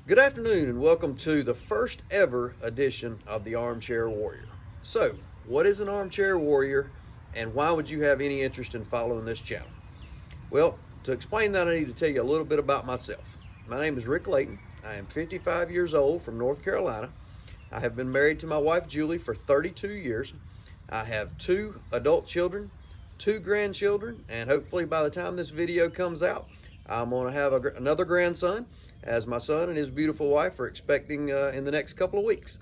Good afternoon and welcome to the first ever edition of the Armchair Warrior. So, what is an Armchair Warrior and why would you have any interest in following this channel? Well, to explain that, I need to tell you a little bit about myself. My name is Rick Layton. I am 55 years old from North Carolina. I have been married to my wife Julie for 32 years. I have two adult children, two grandchildren, and hopefully by the time this video comes out, I'm going to have another grandson, as my son and his beautiful wife are expecting in the next couple of weeks.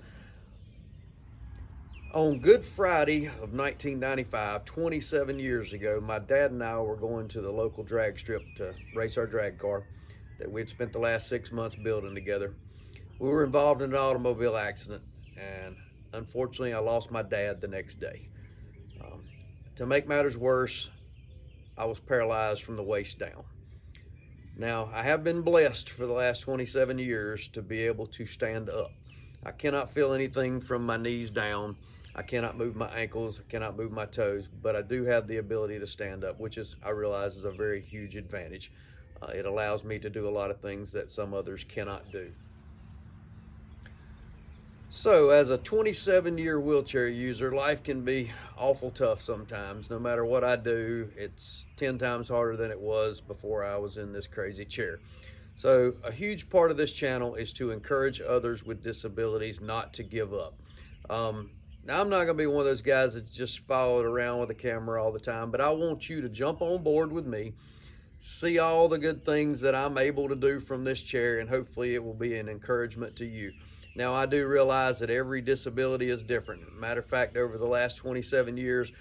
On Good Friday of 1995, 27 years ago, my dad and I were going to the local drag strip to race our drag car that we'd spent the last 6 months building together. We were involved in an automobile accident, and unfortunately, I lost my dad the next day. Um, to make matters worse, I was paralyzed from the waist down. Now, I have been blessed for the last 27 years to be able to stand up. I cannot feel anything from my knees down. I cannot move my ankles, I cannot move my toes, but I do have the ability to stand up, which I realize is a very huge advantage. It allows me to do a lot of things that some others cannot do. So, as a 27-year wheelchair user, life can be awful tough sometimes. No matter what I do, it's 10 times harder than it was before I was in this crazy chair. So, a huge part of this channel is to encourage others with disabilities not to give up. Now, I'm not going to be one of those guys that's just followed around with a camera all the time, but I want you to jump on board with me, see all the good things that I'm able to do from this chair, and hopefully it will be an encouragement to you. Now, I do realize that every disability is different. Matter of fact, over the last 27 years,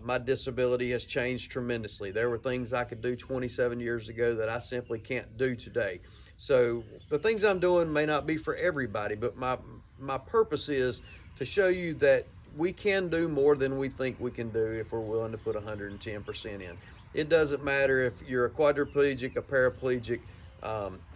my disability has changed tremendously. There were things I could do 27 years ago that I simply can't do today. So the things I'm doing may not be for everybody, but my purpose is to show you that we can do more than we think we can do if we're willing to put 110% in. It doesn't matter if you're a quadriplegic, a paraplegic,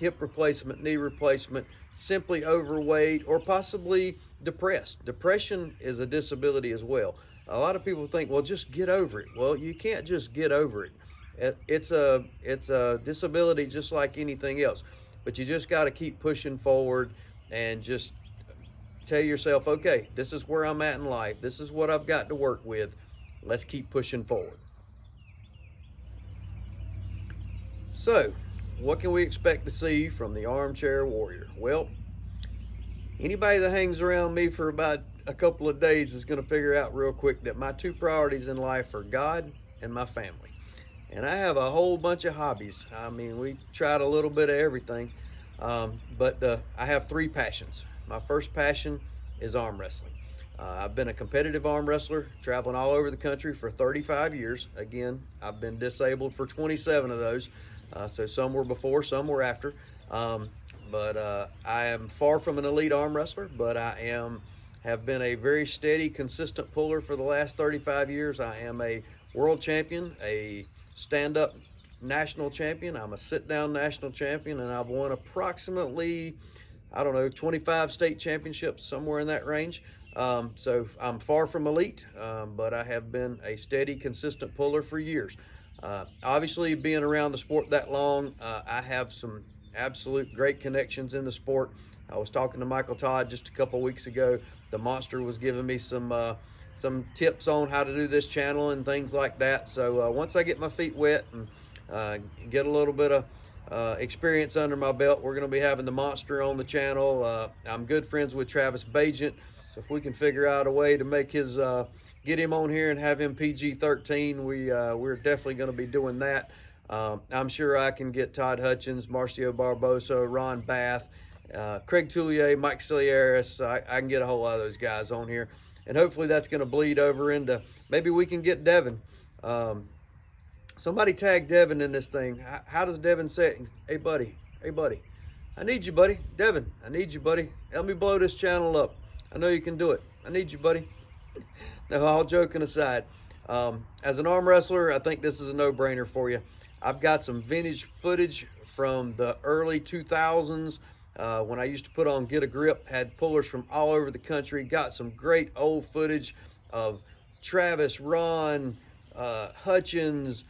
hip replacement, knee replacement, simply overweight, or possibly depressed. Depression is a disability as well. A lot of people think, well, just get over it. Well, you can't just get over it. It's a disability just like anything else, but you just got to keep pushing forward and just tell yourself, okay, this is where I'm at in life. This is what I've got to work with. Let's keep pushing forward. So, what can we expect to see from the Armchair Warrior? Well, anybody that hangs around me for about a couple of days is going to figure out real quick that my two priorities in life are God and my family. And I have a whole bunch of hobbies. I mean, we tried a little bit of everything, but I have three passions. My first passion is arm wrestling. I've been a competitive arm wrestler, traveling all over the country for 35 years. Again, I've been disabled for 27 of those. So some were before, some were after. But I am far from an elite arm wrestler, but have been a very steady, consistent puller for the last 35 years. I am a world champion, a stand-up national champion. I'm a sit-down national champion, and I've won approximately, 25 state championships, somewhere in that range. So I'm far from elite, but I have been a steady, consistent puller for years. Obviously, being around the sport that long, I have some absolute great connections in the sport. I was talking to Michael Todd just a couple weeks ago. The Monster was giving me some tips on how to do this channel and things like that. So once I get my feet wet and get a little bit of experience under my belt, we're going to be having the Monster on the channel. I'm good friends with Travis Bajent, so if we can figure out a way to make get him on here and have him PG-13, we're definitely going to be doing that. I'm sure I can get Todd Hutchins, Marcio Barbosa, Ron Bath, Craig Tullier, Mike Cilieris. I can get a whole lot of those guys on here, and hopefully that's going to bleed over into maybe we can get Devin. Somebody tag Devin in this thing. How does Devin say it? Hey buddy, I need you, buddy. Devin, I need you, buddy. Help me blow this channel up. I know you can do it. I need you, buddy. No, all joking aside, as an arm wrestler, I think this is a no-brainer for you. I've got some vintage footage from the early 2000s when I used to put on Get a Grip, had pullers from all over the country, got some great old footage of Travis, Ron, Hutchins,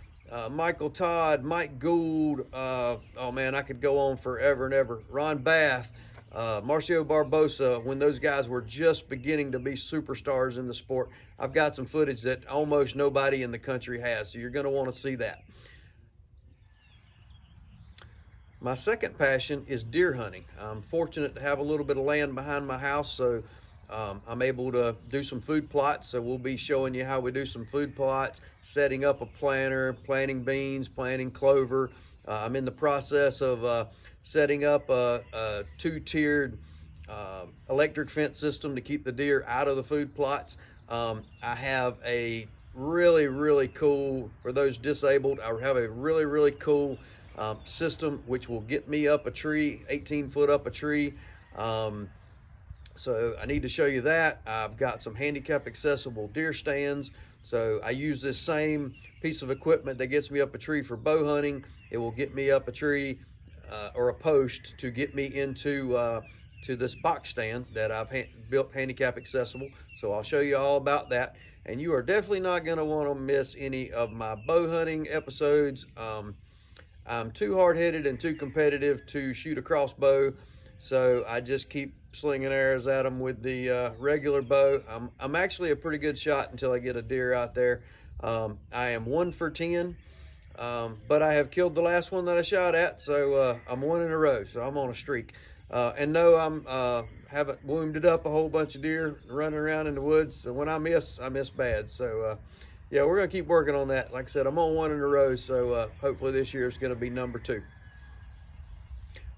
Michael Todd, Mike Gould, oh man, I could go on forever and ever. Ron Bath, Marcio Barbosa, when those guys were just beginning to be superstars in the sport. I've got some footage that almost nobody in the country has, so you're going to want to see that. My second passion is deer hunting. I'm fortunate to have a little bit of land behind my house, so I'm able to do some food plots. So we'll be showing you how we do some food plots, setting up a planter, planting beans, planting clover. I'm in the process of setting up a two-tiered electric fence system to keep the deer out of the food plots. I have a really cool, for those disabled, I have a really cool system which will get me up a tree, 18 foot up a tree. So I need to show you that. I've got some handicap accessible deer stands. So I use this same piece of equipment that gets me up a tree for bow hunting. It will get me up a tree or a post to get me into to this box stand that I've built handicap accessible. So I'll show you all about that. And you are definitely not going to want to miss any of my bow hunting episodes. I'm too hard-headed and too competitive to shoot a crossbow, so I just keep slinging arrows at them with the regular bow. I'm actually a pretty good shot until I get a deer out there. I am 1 for 10, but I have killed the last one that I shot at, so I'm 1 in a row, so I'm on a streak. And no, I'm haven't wounded up a whole bunch of deer running around in the woods, so when I miss bad. So yeah, we're going to keep working on that. Like I said, I'm on 1 in a row, so hopefully this year is going to be number 2.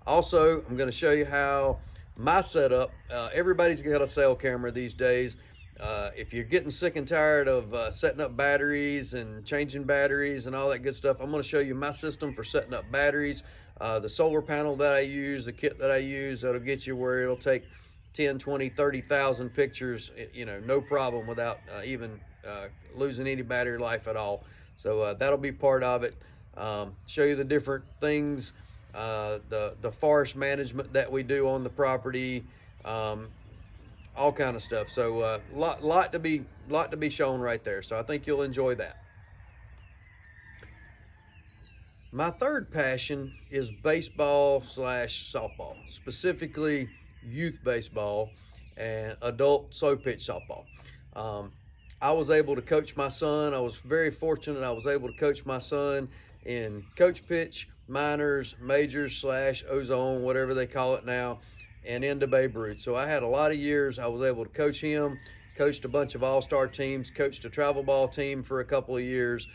Also, I'm going to show you how my setup, everybody's got a cell camera these days. If you're getting sick and tired of setting up batteries and changing batteries and all that good stuff, I'm going to show you my system for setting up batteries. The solar panel that I use, the kit that I use, that'll get you where it'll take 10, 20, 30,000 pictures, you know, no problem without even losing any battery life at all. So that'll be part of it. Show you the different things, the forest management that we do on the property, all kind of stuff. So lot to be shown right there. So I think you'll enjoy that. My third passion is baseball / softball, specifically youth baseball and adult slow pitch softball. I was able to coach my son. I was very fortunate. I was able to coach my son in coach pitch, minors, majors / ozone, whatever they call it now, and into Babe Ruth. So I had a lot of years I was able to coach him, coached a bunch of all-star teams, coached a travel ball team for a couple of years.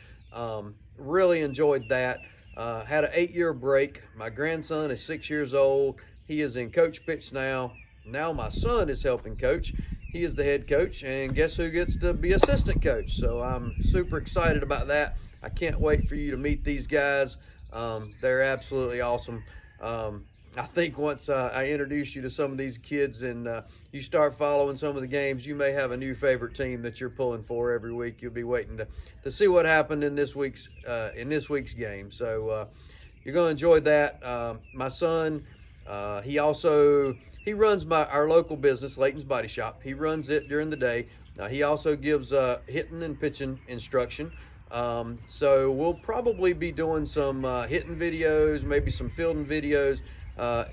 Really enjoyed that. Had an 8-year break. My grandson is 6 years old. He is in coach pitch now. Now my son is helping coach. He is the head coach, and guess who gets to be assistant coach? So I'm super excited about that. I can't wait for you to meet these guys. They're absolutely awesome. I think once I introduce you to some of these kids and you start following some of the games, you may have a new favorite team that you're pulling for every week. You'll be waiting to see what happened in this week's game. So you're going to enjoy that. My son, he runs our local business, Layton's Body Shop. He runs it during the day. He also gives hitting and pitching instruction. So we'll probably be doing some hitting videos, maybe some fielding videos.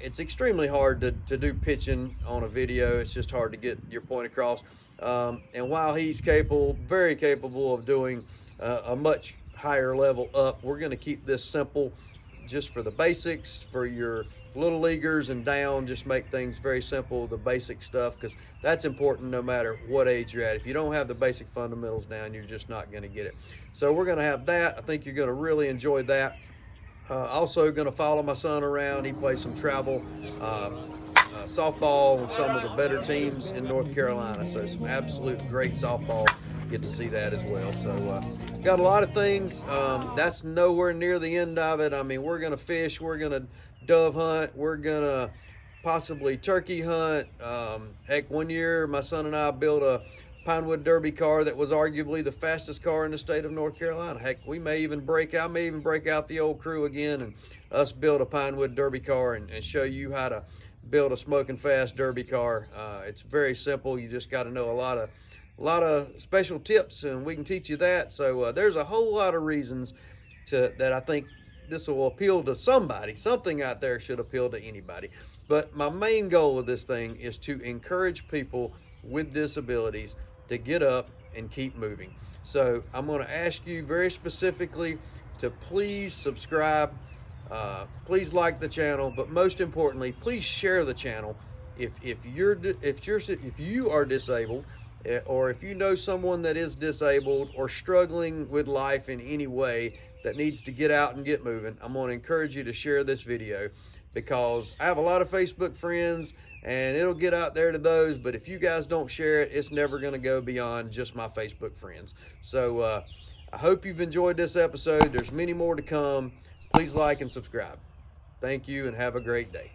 It's extremely hard to do pitching on a video. It's just hard to get your point across. And while he's very capable of doing a much higher level up, we're going to keep this simple just for the basics, for your little leaguers and down. Just make things very simple, the basic stuff, because that's important no matter what age you're at. If you don't have the basic fundamentals down, you're just not going to get it. So we're going to have that. I think you're going to really enjoy that. Also going to follow my son around. He plays some travel softball with some of the better teams in North Carolina. So some absolute great softball. Get to see that as well. So got a lot of things. That's nowhere near the end of it. I mean, we're going to fish. We're going to dove hunt. We're going to possibly turkey hunt. Heck, one year my son and I built a Pinewood Derby car that was arguably the fastest car in the state of North Carolina. Heck, I may even break out the old crew again and us build a Pinewood Derby car and show you how to build a smoking fast Derby car. It's very simple. You just got to know a lot of special tips, and we can teach you that. So there's a whole lot of reasons that I think this will appeal to somebody. Something out there should appeal to anybody. But my main goal of this thing is to encourage people with disabilities to get up and keep moving. So I'm going to ask you very specifically to please subscribe, please like the channel, but most importantly, please share the channel. If you are disabled, or if you know someone that is disabled or struggling with life in any way that needs to get out and get moving, I'm going to encourage you to share this video, because I have a lot of Facebook friends and it'll get out there to those, but if you guys don't share it, it's never going to go beyond just my Facebook friends. So I hope you've enjoyed this episode. There's many more to come. Please like and subscribe. Thank you and have a great day.